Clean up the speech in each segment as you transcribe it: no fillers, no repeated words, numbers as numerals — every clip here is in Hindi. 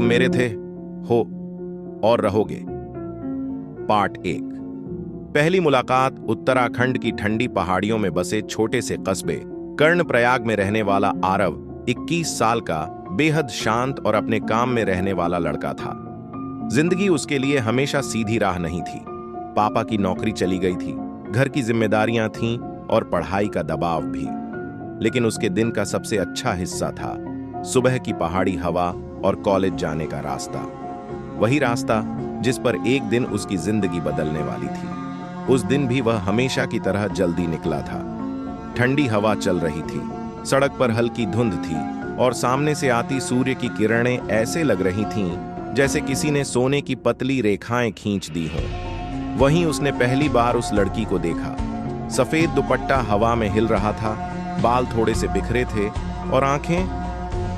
तुम मेरे थे, हो और रहोगे। पार्ट 1। पहली मुलाकात उत्तराखंड की ठंडी पहाड़ियों में बसे छोटे से कस्बे कर्णप्रयाग में रहने वाला आरव 21 साल का बेहद शांत और अपने काम में रहने वाला लड़का था। जिंदगी उसके लिए हमेशा सीधी राह नहीं थी। पापा की नौकरी चली गई थी, घर की जिम्मेदारियां थीं और पढ़ाई का दबाव भी। लेकिन उसके दिन का सबसे अच्छा हिस्सा था सुबह की पहाड़ी हवा और कॉलेज जाने का रास्ता। वही रास्ता जिस पर एक दिन उसकी जिंदगी बदलने वाली थी। उस दिन भी वह हमेशा की तरह जल्दी निकला था। ठंडी हवा चल रही थी, सड़क पर हल्की धुंध थी और सामने से आती सूर्य की किरणें ऐसे लग रही थीं जैसे किसी ने सोने की पतली रेखाएं खींच दी हों। वहीं उसने पहली बार उस लड़की को देखा। सफेद दुपट्टा हवा में हिल रहा था, बाल थोड़े से बिखरे थे और आंखें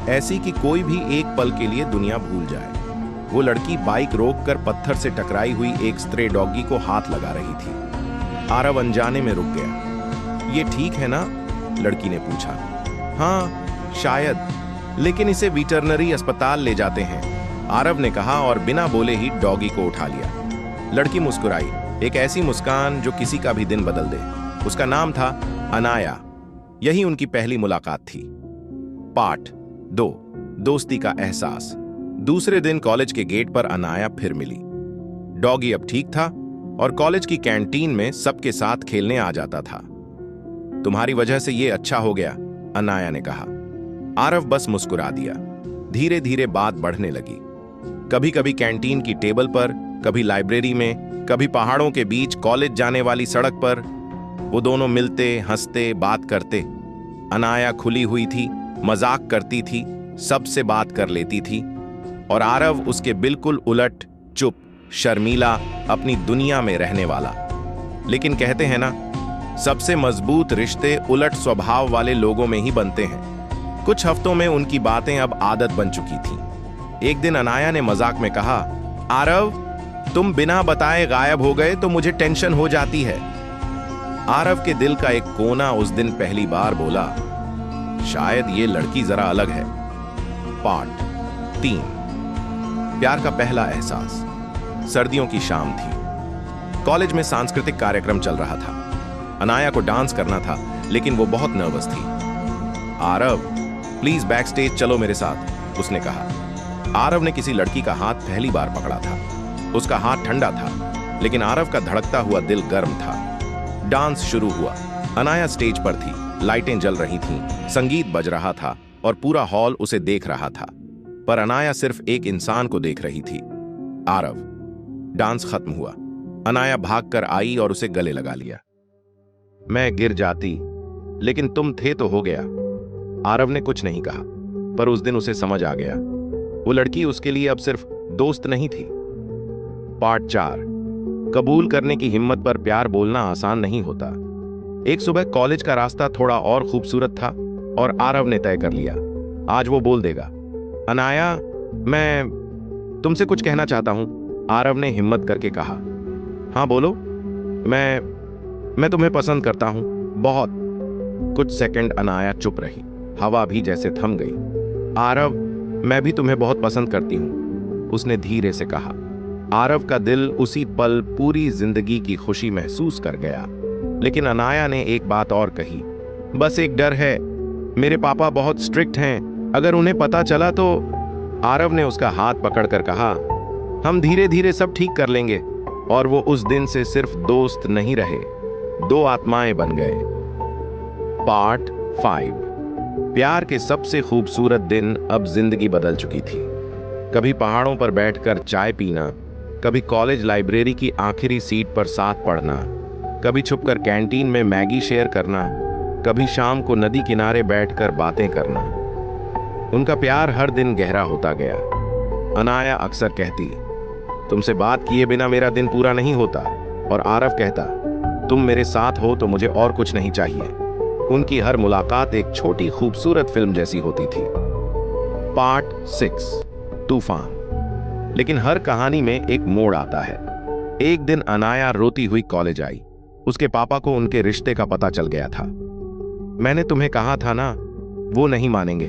ऐसी कि कोई भी एक पल के लिए दुनिया भूल जाए। वो लड़की बाइक रोककर पत्थर से टकराई हुई एक स्ट्रे डॉगी को हाथ लगा रही थी। आरव अनजाने में रुक गया। ये ठीक है ना? लड़की ने पूछा। हाँ शायद, लेकिन इसे वेटरनरी अस्पताल ले जाते हैं, आरव ने कहा और बिना बोले ही डॉगी को उठा लिया। लड़की मुस्कुराई, एक ऐसी मुस्कान जो किसी का भी दिन बदल दे। उसका नाम था अनाया। यही उनकी पहली मुलाकात थी। पार्ट 2। दोस्ती का एहसास। दूसरे दिन कॉलेज के गेट पर अनाया फिर मिली। डॉगी अब ठीक था और कॉलेज की कैंटीन में सबके साथ खेलने आ जाता था। तुम्हारी वजह से ये अच्छा हो गया, अनाया ने कहा। आरव बस मुस्कुरा दिया। धीरे धीरे बात बढ़ने लगी। कभी कभी कैंटीन की टेबल पर, कभी लाइब्रेरी में, कभी पहाड़ों के बीच कॉलेज जाने वाली सड़क पर वो दोनों मिलते, हंसते, बात करते। अनाया खुली हुई थी, मजाक करती थी, सबसे बात कर लेती थी और आरव उसके बिल्कुल उलट, चुप, शर्मीला, अपनी दुनिया में रहने वाला। लेकिन कहते हैं ना, सबसे मजबूत रिश्ते उलट स्वभाव वाले लोगों में ही बनते हैं। कुछ हफ्तों में उनकी बातें अब आदत बन चुकी थीं। एक दिन अनाया ने मजाक में कहा, आरव तुम बिना बताए गायब हो गए तो मुझे टेंशन हो जाती है। आरव के दिल का एक कोना उस दिन पहली बार बोला, शायद ये लड़की जरा अलग है। पार्ट 3। प्यार का पहला एहसास। सर्दियों की शाम थी। कॉलेज में सांस्कृतिक कार्यक्रम चल रहा था। अनाया को डांस करना था, लेकिन वो बहुत नर्वस थी। आरव प्लीज बैक स्टेज चलो मेरे साथ, उसने कहा। आरव ने किसी लड़की का हाथ पहली बार पकड़ा था। उसका हाथ ठंडा था, लेकिन आरव का धड़कता हुआ दिल गर्म था। डांस शुरू हुआ। अनाया स्टेज पर थी, लाइटें जल रही थीं, संगीत बज रहा था और पूरा हॉल उसे देख रहा था। पर अनाया सिर्फ एक इंसान को देख रही थी, आरव। डांस खत्म हुआ। अनाया भागकर आई और उसे गले लगा लिया। मैं गिर जाती, लेकिन तुम थे तो हो गया। आरव ने कुछ नहीं कहा, पर उस दिन उसे समझ आ गया, वो लड़की उसके लिए अब सिर्फ दोस्त नहीं थी। पार्ट 4। कबूल करने की हिम्मत पर प्यार बोलना आसान नहीं होता। एक सुबह कॉलेज का रास्ता थोड़ा और खूबसूरत था और आरव ने तय कर लिया, आज वो बोल देगा। अनाया मैं तुमसे कुछ कहना चाहता हूं, आरव ने हिम्मत करके कहा। हाँ बोलो। मैं तुम्हें पसंद करता हूं, बहुत। कुछ सेकंड अनाया चुप रही, हवा भी जैसे थम गई। आरव मैं भी तुम्हें बहुत पसंद करती हूं, उसने धीरे से कहा। आरव का दिल उसी पल पूरी जिंदगी की खुशी महसूस कर गया। लेकिन अनाया ने एक बात और कही, बस एक डर है, मेरे पापा बहुत स्ट्रिक्ट हैं, अगर उन्हें पता चला तो। आरव ने उसका हाथ पकड़कर कहा, हम धीरे धीरे सब ठीक कर लेंगे। और वो उस दिन से सिर्फ दोस्त नहीं रहे, दो आत्माएं बन गए। पार्ट 5। प्यार के सबसे खूबसूरत दिन अब जिंदगी बदल चुकी थी। कभी पहाड़ों पर बैठकर चाय पीना, कभी कॉलेज लाइब्रेरी की आखिरी सीट पर साथ पढ़ना, कभी छुपकर कैंटीन में मैगी शेयर करना, कभी शाम को नदी किनारे बैठकर बातें करना। उनका प्यार हर दिन गहरा होता गया। अनाया अक्सर कहती, तुमसे बात किए बिना मेरा दिन पूरा नहीं होता, और आरव कहता, तुम मेरे साथ हो तो मुझे और कुछ नहीं चाहिए। उनकी हर मुलाकात एक छोटी खूबसूरत फिल्म जैसी होती थी। पार्ट 6। तूफान। लेकिन हर कहानी में एक मोड़ आता है। एक दिन अनाया रोती हुई कॉलेज आई। उसके पापा को उनके रिश्ते का पता चल गया था। मैंने तुम्हें कहा था ना, वो नहीं मानेंगे,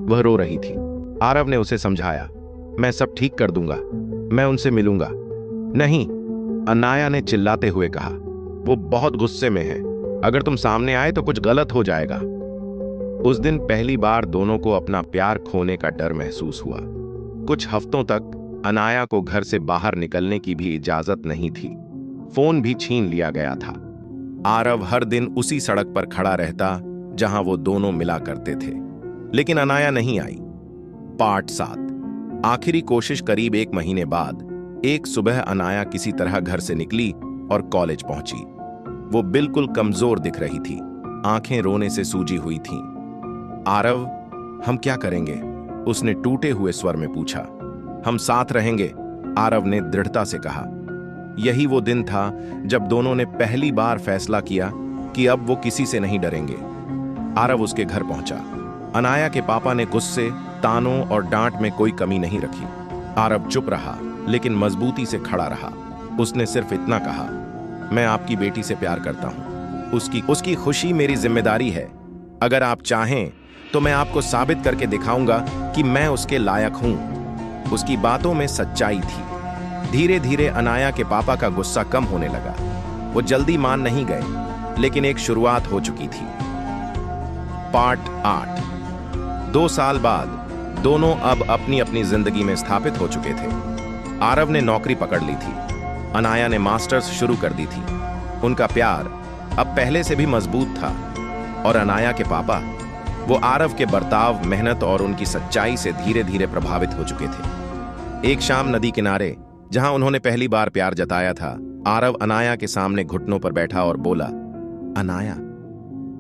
वह रो रही थी। आरव ने उसे समझाया, मैं सब ठीक कर दूंगा, मैं उनसे मिलूंगा। नहीं, अनाया ने चिल्लाते हुए कहा। वो बहुत गुस्से में है, अगर तुम सामने आए तो कुछ गलत हो जाएगा। उस दिन पहली बार दोनों को अपना प्यार खोने का डर महसूस हुआ। कुछ हफ्तों तक अनाया को घर से बाहर निकलने की भी इजाजत नहीं थी। फोन भी छीन लिया गया था। आरव हर दिन उसी सड़क पर खड़ा रहता जहां वो दोनों मिला करते थे, लेकिन अनाया नहीं आई। पार्ट 7। आखिरी कोशिश करीब 1 महीने बाद एक सुबह अनाया किसी तरह घर से निकली और कॉलेज पहुंची। वो बिल्कुल कमजोर दिख रही थी, आंखें रोने से सूजी हुई थीं। आरव, हम क्या करेंगे? उसने टूटे हुए स्वर में पूछा। हम साथ रहेंगे, आरव ने दृढ़ता से कहा। यही वो दिन था जब दोनों ने पहली बार फैसला किया कि अब वो किसी से नहीं डरेंगे। आरव उसके घर पहुंचा। अनाया के पापा ने गुस्से, तानों और डांट में कोई कमी नहीं रखी। आरव चुप रहा, लेकिन मजबूती से खड़ा रहा। उसने सिर्फ इतना कहा, मैं आपकी बेटी से प्यार करता हूं। उसकी खुशी मेरी जिम्मेदारी है। अगर आप चाहें तो मैं आपको साबित करके दिखाऊंगा कि मैं उसके लायक हूं। उसकी बातों में सच्चाई थी। धीरे धीरे अनाया के पापा का गुस्सा कम होने लगा। वो जल्दी मान नहीं गए, लेकिन एक शुरुआत हो चुकी थी। पार्ट 8। 2 साल बाद दोनों अब अपनी अपनी जिंदगी में स्थापित हो चुके थे। आरव ने नौकरी पकड़ ली थी, अनाया ने मास्टर्स शुरू कर दी थी। उनका प्यार अब पहले से भी मजबूत था, और अनाया के पापा, वो आरव के बर्ताव, मेहनत और उनकी सच्चाई से धीरे धीरे प्रभावित हो चुके थे। एक शाम नदी किनारे, जहां उन्होंने पहली बार प्यार जताया था, आरव अनाया के सामने घुटनों पर बैठा और बोला, अनाया,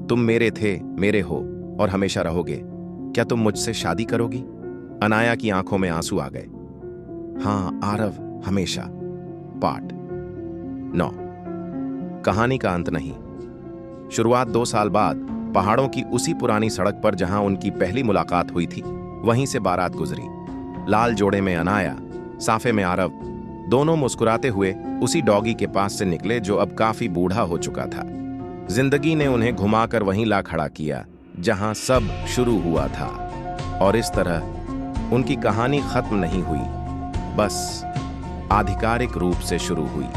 तुम मेरे थे, मेरे हो और हमेशा रहोगे। क्या तुम मुझसे शादी करोगी? अनाया की आंखों में आंसू आ गए। हाँ आरव, हमेशा। पार्ट 9। कहानी का अंत नहीं। शुरुआत 2 साल बाद पहाड़ों की उसी पुरानी सड़क पर जहां उनकी पहली मुलाकात हुई थी, वहीं से बारात गुजरी। लाल जोड़े में अनाया, साफे में आरव, दोनों मुस्कुराते हुए उसी डॉगी के पास से निकले जो अब काफी बूढ़ा हो चुका था। जिंदगी ने उन्हें घुमाकर वहीं ला खड़ा किया जहां सब शुरू हुआ था, और इस तरह उनकी कहानी खत्म नहीं हुई, बस आधिकारिक रूप से शुरू हुई।